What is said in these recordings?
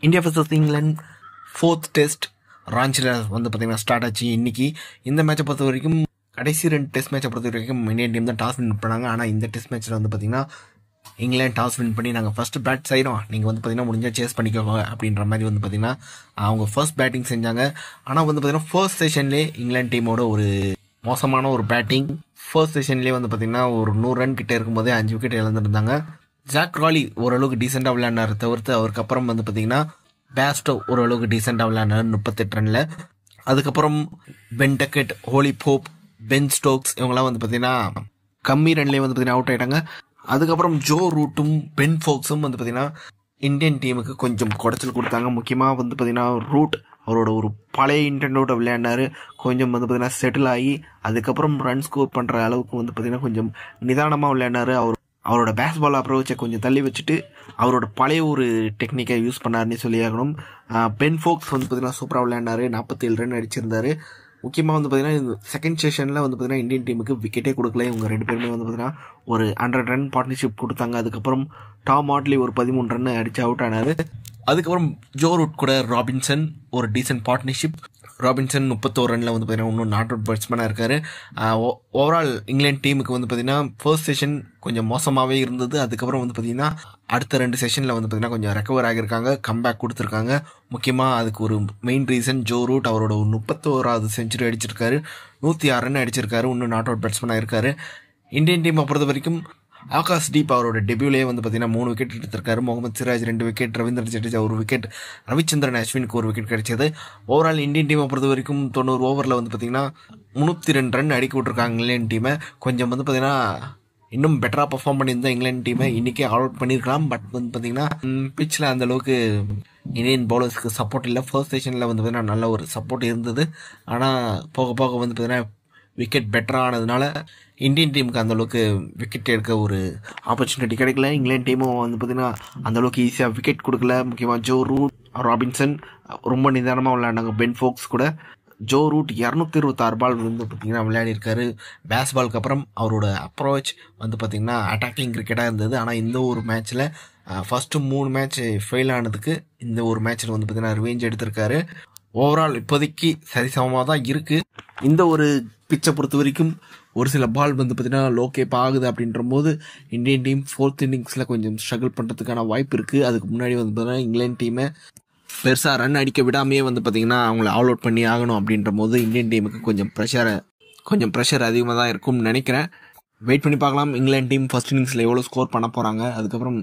India vs England 4th test ராஞ்சியில் வந்து பார்த்தீங்கன்னா ஸ்டார்ட் ஆச்சு இன்னைக்கு. இந்த மேட்சை பொறுத்த வரைக்கும் கடைசி 2 டெஸ்ட் மேட்சை பொறுத்த வரைக்கும் இந்தியன் டீம் தான் டாஸ் வின் பண்ணாங்க. ஆனால் இந்த டெஸ்ட் மேட்ச்சில் வந்து பார்த்தீங்கன்னா இங்கிலாந்து டாஸ் வின் பண்ணி நாங்கள் ஃபர்ஸ்ட் பேட் செய்கிறோம், நீங்கள் வந்து பார்த்தீங்கன்னா முடிஞ்சால் சேஸ் பண்ணிக்கோங்க அப்படின்ற மாதிரி வந்து பார்த்தீங்கன்னா அவங்க ஃபர்ஸ்ட் பேட்டிங் செஞ்சாங்க. ஆனால் வந்து பார்த்தீங்கன்னா ஃபர்ஸ்ட் செஷன்லேயே இங்கிலாந்து டீமோட ஒரு மோசமான ஒரு பேட்டிங். ஃபர்ஸ்ட் செஷன்லேயே வந்து பார்த்தீங்கன்னா ஒரு 100 ரன் கிட்டே இருக்கும்போதே 5 விக்கெட் இழந்துருந்தாங்க. ஜாக் ராலி ஓரளவுக்கு டீசெண்டாக விளையாடினார், தவிர்த்து அவருக்கு அப்புறம் வந்து பார்த்தீங்கன்னா பேஸ்டோ ஓரளவுக்கு டீசெண்டாக விளையாடினார் 38 ரனில். அதுக்கப்புறம் Ben Duckett, Ollie Pope, Ben Stokes இவங்கெல்லாம் வந்து பார்த்தீங்கன்னா கம்மி ரன்லேயே வந்து பார்த்தீங்கன்னா அவுட் ஆகிட்டாங்க. அதுக்கப்புறம் ஜோ ரூட்டும் பென் ஃபோக்ஸும் வந்து பார்த்தீங்கன்னா இந்தியன் டீமுக்கு கொஞ்சம் குடைச்சல் கொடுத்தாங்க. முக்கியமாக வந்து பார்த்தீங்கன்னா ரூட் அவரோட ஒரு பழைய இன்டென்டோட விளையாடினார், கொஞ்சம் வந்து பார்த்தீங்கன்னா செட்டில் ஆகி அதுக்கப்புறம் ரன் ஸ்கோர் பண்ணுற அளவுக்கு வந்து பார்த்தீங்கன்னா கொஞ்சம் நிதானமாக விளையாடினார். அவரோட பேஸ்பால் அப்ரோச்சை கொஞ்சம் தள்ளி வச்சுட்டு அவரோட பழைய ஒரு டெக்னிக்கை யூஸ் பண்ணாருன்னு சொல்லி ஆகணும். பென் ஃபோக்ஸ் வந்து பார்த்தீங்கன்னா சூப்பராக விளையாடினார், 47 ரன் அடிச்சிருந்தார். முக்கியமாக வந்து பார்த்தீங்கன்னா செகண்ட் செஷனில் வந்து பார்த்தீங்கன்னா இந்தியன் டீமுக்கு விக்கெட்டே கொடுக்கல. இவங்க 2 பேருமே வந்து பார்த்தீங்கன்னா ஒரு 100 ரன் பார்ட்னர்ஷிப் கொடுத்தாங்க. அதுக்கப்புறம் டாம் ஆட்லி ஒரு 13 ரன் அடித்து அவுட் ஆனார். அதுக்கப்புறம் ஜோ ரூட் கூட ராபின்சன் ஒரு டீசென்ட் பார்ட்னர்ஷிப். ராபின்சன் 31 ரனில் வந்து பார்த்தீங்கன்னா இன்னும் நாட் அவுட் பேட்ஸ்மேனாக இருக்கார். ஓவரால் இங்கிலாந்து டீமுக்கு வந்து பார்த்தீங்கன்னா ஃபர்ஸ்ட் செஷன் கொஞ்சம் மோசமாகவே இருந்தது. அதுக்கப்புறம் வந்து பார்த்தீங்கன்னா அடுத்த 2 செஷனில் வந்து பார்த்தீங்கன்னா கொஞ்சம் ரெக்கவர் ஆகியிருக்காங்க, கம்பேக் கொடுத்துருக்காங்க. முக்கியமாக அதுக்கு ஒரு மெயின் ரீசன் ஜோ ரூட் அவரோட 31வது செஞ்சுரி அடிச்சிருக்காரு, 106 ரன் அடிச்சிருக்காரு, இன்னும் நாட் அவுட் பேட்ஸ்மேனாக இருக்கார். இந்தியன் டீமை பொறுத்த வரைக்கும் ஆகாஷ் தீப் அவரோட டெபியூலேயே வந்து பார்த்தீங்கன்னா 3 விக்கெட் எடுத்திருக்காரு. முகமது சிராஜ் 2 விக்கெட், ரவீந்திர ஜடேஜா 1 விக்கெட், ரவிச்சந்திரன் அஸ்வினுக்கு 1 விக்கெட் கிடைச்சது. ஓவரால் இந்தியன் டீமை பொறுத்த வரைக்கும் 90 ஓவரில் வந்து பார்த்தீங்கன்னா 302 ரன் அடிக்க விட்டுருக்காங்க இங்கிலாந்து டீமை. கொஞ்சம் வந்து பார்த்தீங்கன்னா இன்னும் பெட்டராக பர்ஃபார்ம் பண்ணியிருந்தா இங்கிலாந்து டீமை இன்றைக்கே ஆல் அவுட் பண்ணியிருக்கலாம். பட் வந்து பார்த்தீங்கன்னா பிச்சில் அந்தளவுக்கு இந்தியன் பவுலர்ஸ்க்கு சப்போர்ட் இல்லை. ஃபர்ஸ்ட் செஷனில் வந்து பார்த்தீங்கன்னா நல்ல ஒரு சப்போர்ட் இருந்தது. ஆனால் போக போக வந்து பார்த்தீங்கன்னா விக்கெட் பெட்டராக ஆனதுனால இந்தியன் டீமுக்கு அந்தளவுக்கு விக்கெட் எடுக்க ஒரு ஆப்பர்ச்சுனிட்டி கிடைக்கல. இங்கிலாந்து டீமும் வந்து பார்த்தீங்கன்னா அந்தளவுக்கு ஈஸியாக விக்கெட் கொடுக்கல. முக்கியமாக ஜோ ரூட், ராபின்சன் ரொம்ப நிதானமாக விளையாண்டாங்க. பென் ஃபோக்ஸ் கூட ஜோ ரூட் 226 பால் வந்து பார்த்தீங்கன்னா விளையாடிருக்காரு. பேஸ்பாலுக்கு அப்புறம் அவரோட அப்ரோச் வந்து பார்த்தீங்கன்னா அட்டாக்கிங் கிரிக்கெட்டாக இருந்தது. ஆனால் இந்த ஒரு மேட்ச்சில் ஃபஸ்ட்டு 3 மேட்ச் ஃபெயில் ஆனதுக்கு இந்த ஒரு மேட்ச்சில் வந்து பார்த்தீங்கன்னா ரிவெஞ்ச் எடுத்திருக்காரு. ஓவரால் இப்போதைக்கு சரிசமமாக தான் இருக்குது. இந்த ஒரு பிச்சை பொறுத்த வரைக்கும் ஒரு சில பால் வந்து பார்த்தீங்கன்னா லோ கேப் ஆகுது அப்படின்ற போது இந்தியன் டீம் 4th இன்னிங்ஸில் கொஞ்சம் ஸ்ட்ரகிள் பண்ணுறதுக்கான வாய்ப்பு இருக்குது. அதுக்கு முன்னாடி வந்து பார்த்தீங்கன்னா இங்கிலாந்து டீமை பெருசாக ரன் அடிக்க விடாமையே வந்து பார்த்தீங்கன்னா அவங்கள ஆல் அவுட் பண்ணி ஆகணும் அப்படின்ற போது இந்தியன் டீமுக்கு கொஞ்சம் ப்ரெஷர் அதிகமாக தான் இருக்கும்னு நினைக்கிறேன். வெயிட் பண்ணி பார்க்கலாம் இங்கிலாந்து டீம் ஃபர்ஸ்ட் இன்னிங்ஸில் எவ்வளோ ஸ்கோர் பண்ண போகிறாங்க. அதுக்கப்புறம்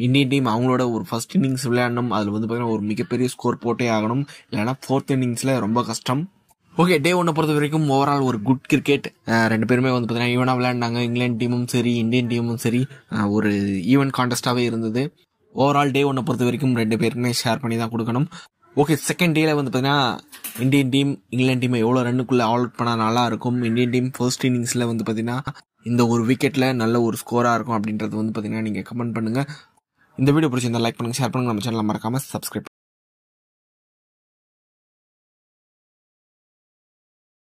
இந்தியன் டீம் அவங்களோட ஒரு ஃபர்ஸ்ட் இன்னிங்ஸ் விளையாடணும், அதில் வந்து பார்த்தீங்கன்னா ஒரு மிகப்பெரிய ஸ்கோர் போட்டே ஆகணும், இல்லைனா 4th இன்னிங்ஸில் ரொம்ப கஷ்டம். ஓகே, டே 1 பொறுத்த வரைக்கும் ஓவரால் ஒரு குட் கிரிக்கெட். 2 பேருமே வந்து பார்த்தீங்கன்னா ஈவனாக விளையாண்டாங்க. இங்கிலாந்து டீமும் சரி இந்தியன் டீமும் சரி ஒரு ஈவன் கான்டெஸ்டாகவே இருந்தது. ஓவரால் டே 1 பொறுத்த வரைக்கும் 2 பேருக்குமே ஷேர் பண்ணி தான் கொடுக்கணும். ஓகே, செகண்ட் டேல வந்து பார்த்தீங்கன்னா இந்தியன் டீம் இங்கிலாந்து டீமை எவ்வளோ ரன்னுக்குள்ளே ஆல் அவுட் பண்ணால் நல்லா இருக்கும். இந்தியன் டீம் ஃபர்ஸ்ட் இன்னிங்ஸில் வந்து பார்த்தீங்கன்னா இந்த ஒரு விக்கெட்டில் நல்ல ஒரு ஸ்கோராக இருக்கும் அப்படின்றது வந்து பார்த்தீங்கன்னா நீங்கள் கமெண்ட் பண்ணுங்கள். இந்த வீடியோ பிடிச்சிருந்தா லைக் பண்ணுங்கள், ஷேர் பண்ணுங்கள், நம்ம சேனலை மறக்காமல் சப்ஸ்கிரைப்